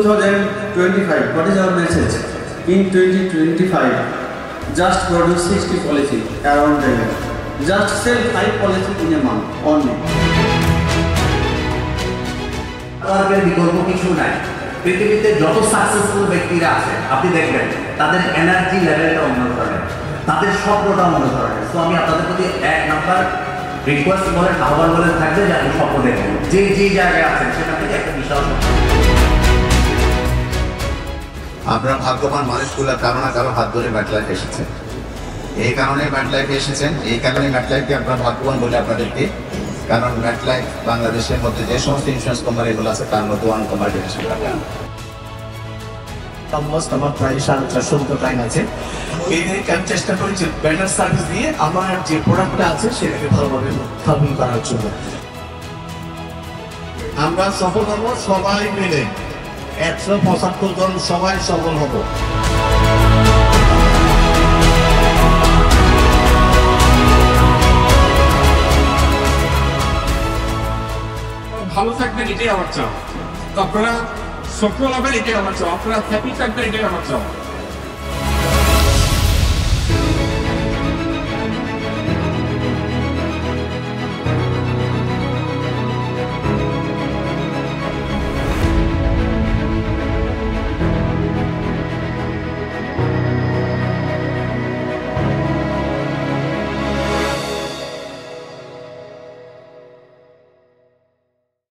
2025, what is our message? In 2025, just produce 60 policy around the year. Just sell 5 policy in a month only. বিকল্প কিছু নাই। পৃথিবীতে যত successful ব্যক্তিরা আছে আপনি দেখবেন তাদের এনার্জি লেভেলটা অন্য ধরনের, তাদের স্বপ্নটা অন্য ধরনের। তো আমি আপনাদের প্রতি 1 নাম্বার রিকোয়েস্ট বলেন, আহ্বান বলেন থাকবে যে আপনি স্বপ্ন দেখবেন, যে জায়গায় আছেন সেখান থেকে একটা বিশাল আপনারা ভাগ্যবান মানুষগুলো কারো না কারো হাত ধরে ম্যাটলাইফে এসেছেন। এই কারণে ম্যাটলাইফে এসেছেন, এই কারণে ম্যাটলাইফকে আপনারা ভাগ্যবান বলে আপনাদেরকে, কারণ ম্যাটলাইফ বাংলাদেশের মধ্যে যে সমস্ত ইন্স্যুরেন্স কোম্পানিগুলো আছে তার মধ্যে ওয়ান কম্পার্টিশন অলমোস্ট আমার প্রায় 450 ক্লায়েন্ট আছে। এদেরকে আমি চেষ্টা করেছি বেটার সার্ভিস দিয়ে আমার যে প্রোডাক্টটা আছে সেটাকে ভালোভাবে ফার্মিং করার জন্য। আমরা সফল হব সবাই মিলে, 175 জন সবাই সফল হব। ভালো থাকবেন এটাই আমার চাও, আপনারা সফল হবেন এটাই আমার চাও, আপনারা হ্যাপি থাকবেন এটাই আমার চাও।